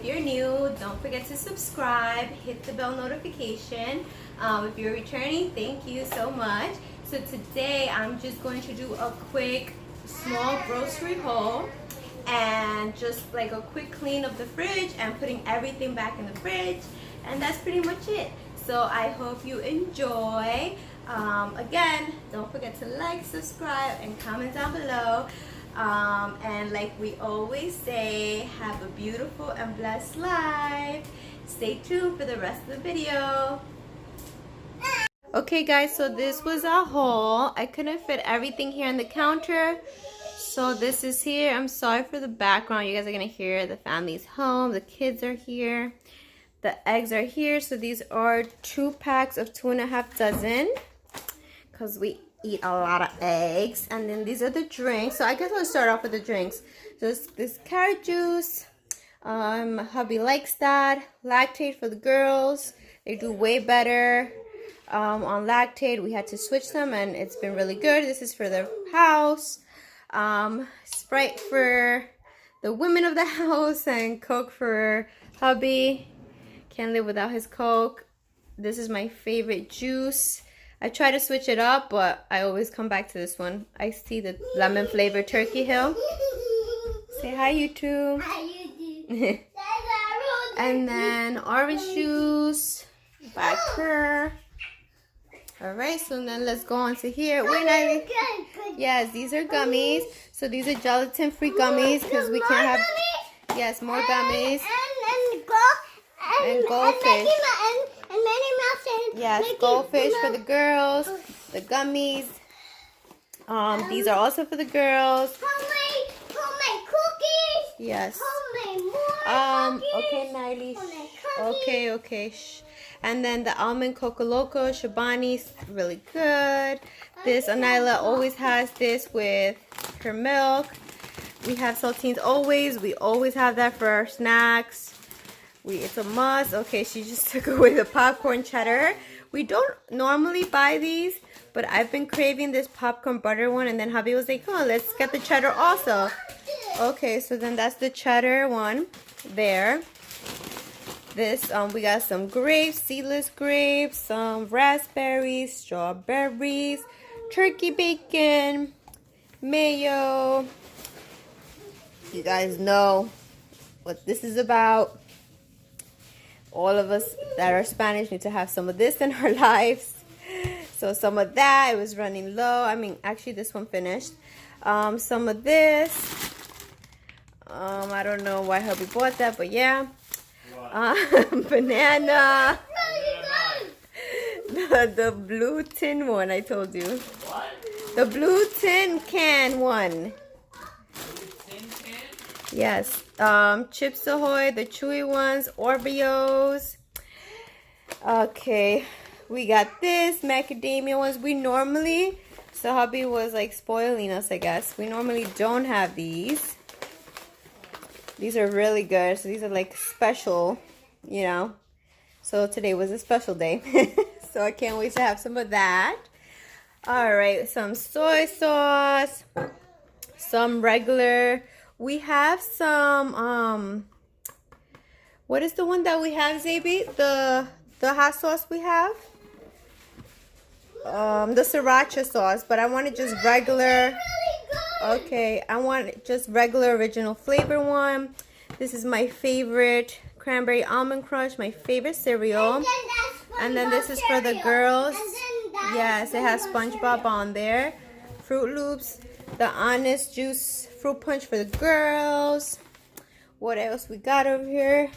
if you're new, don't forget to subscribe, hit the bell notification. If you're returning, thank you so much. So today I'm just going to do a quick small grocery haul and just like a quick clean of the fridge and putting everything back in the fridge, and that's pretty much it. So I hope you enjoy. Again, don't forget to like, subscribe, and comment down below. And like we always say, have a beautiful and blessed life. Stay tuned for the rest of the video. Okay guys, so this was our haul. I couldn't fit everything here on the counter, so this is here. I'm sorry for the background. You guys are gonna hear the family's home. The kids are here. The eggs are here. So these are 2 packs of 2.5 dozen because we eat a lot of eggs. And then these are the drinks. So I guess I'll start off with the drinks. So this carrot juice. Hubby likes that. Lactate for the girls. They do way better on Lactate. We had to switch them and it's been really good. This is for the house. Sprite for the women of the house and Coke for hubby. Can't live without his Coke. This is my favorite juice. I try to switch it up, but I always come back to this one. I see the lemon flavored Turkey Hill. Say hi, YouTube. Hi, YouTube. And then orange juice by her. Alright, so then let's go on to here. Wait, Natalie. Yes, these are gummies. So these are gelatin-free gummies because we can't have... Yes, more gummies. And goldfish. Yes, goldfish for the girls. The gummies. These are also for the girls. Homemade cookies. Yes. Homemade more okay, Natalie. Okay. Shh. And then the almond Coco Loco Shabani, really good. This Anila always has this with her milk. We have saltines always. We always have that for our snacks. It's a must. Okay, she just took away the popcorn cheddar. We don't normally buy these, but I've been craving this popcorn butter one, and then hubby was like, oh, let's get the cheddar also. Okay, so then that's the cheddar one there. This, we got some grapes, seedless grapes, some raspberries, strawberries, turkey bacon, mayo. You guys know what this is about. All of us that are Spanish need to have some of this in our lives. So some of that, it was running low. I mean, actually this one finished. Some of this. I don't know why hubby bought that, but yeah. Banana. The blue tin one, I told you. What? The blue tin can one. Blue tin can? Yes. Chips Ahoy, the chewy ones, Oreos. Okay. We got this, macadamia ones. We normally, so hubby was like spoiling us, I guess. We normally don't have these. These are really good. So these are like special, you know. So today was a special day. So I can't wait to have some of that. All right, some soy sauce, some regular. We have some, what is the one that we have, Zabi? The hot sauce we have? The sriracha sauce, but I want it just regular. Okay, I want just regular original flavor one. This is my favorite cranberry almond crunch, my favorite cereal. And then this is for the girls. Yes, it has SpongeBob on there. Fruit Loops, the Honest Juice fruit punch for the girls. What else we got over here?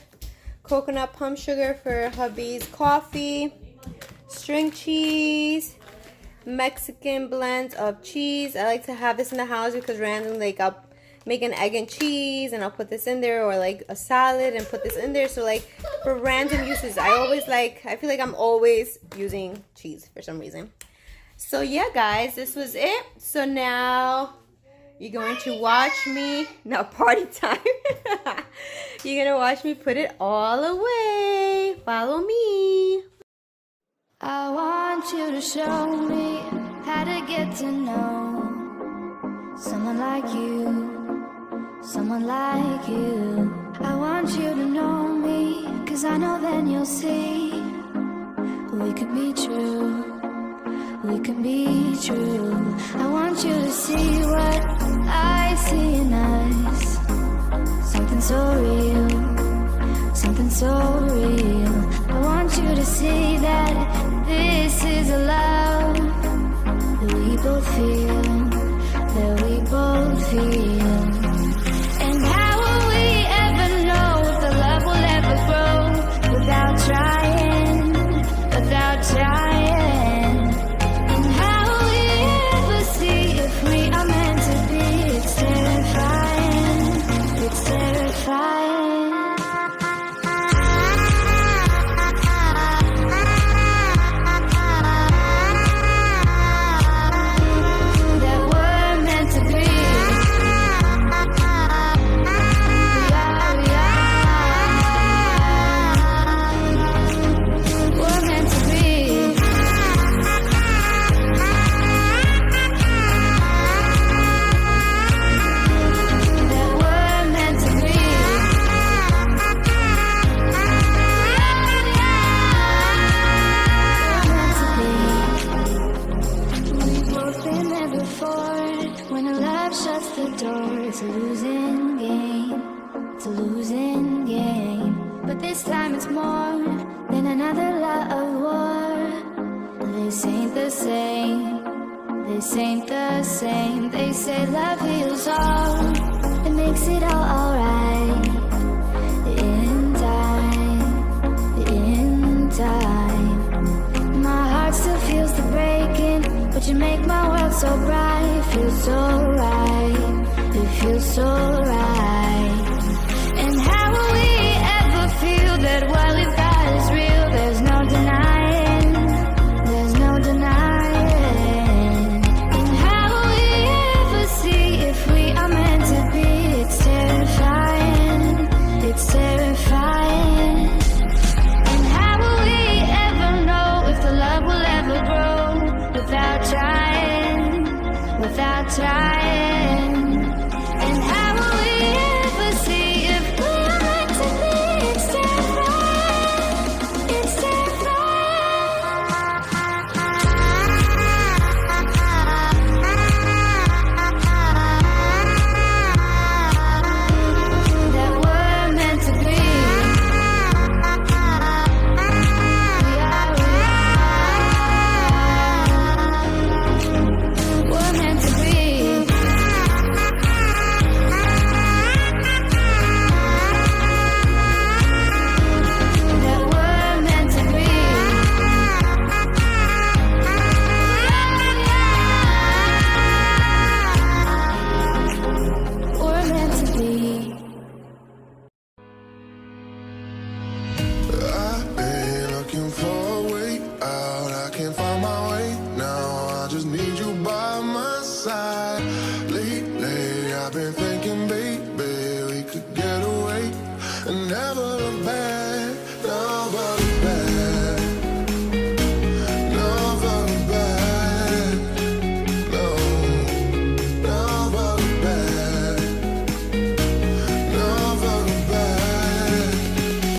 Coconut pump sugar for hubby's coffee. String cheese. Mexican blend of cheese. I like to have this in the house because randomly, like, I'll make an egg and cheese and I'll put this in there, or like a salad and put this in there. So like for random uses, I feel like I'm always using cheese for some reason. So yeah guys, this was it. So now you're going to watch me, no, party time. You're gonna watch me put it all away. Follow me. I want you to show me how to get to know someone like you, someone like you. I want you to know me, 'cause I know then you'll see we could be true, we can be true. I want you to see what I see in us. Something so real, something so real. I want you to see that this is a love that we both feel, that we both feel. And how will we ever know if the love will ever grow without trying, without trying? And how will we ever see if we are meant to be? It's terrifying, it's terrifying. That we're meant to be. We're meant to be. That we're meant to be. We've both been there before. When a love shuts the door, it's a losing game. It's a losing game. But this time it's more than another lot of war. This ain't the same. This ain't the same. They say love heals all. It makes it all alright. In time, in time. My heart still feels the breaking, but you make my world so bright. It feels so right. It feels so right. And how will we ever feel that what we've got is real? There's no denying. There's no denying. And how will we ever see if we are meant to be? It's terrifying. It's terrifying. And how will we ever know if the love will ever grow without trying, without trying? And how will we ever see if we are meant to be? It's terrifying, it's terrifying. That we're meant to be. We're meant to be. That we're meant to be. We're meant to be. I've been looking for a way out. I can't find my way now. I just need you by my side. Lately, I've been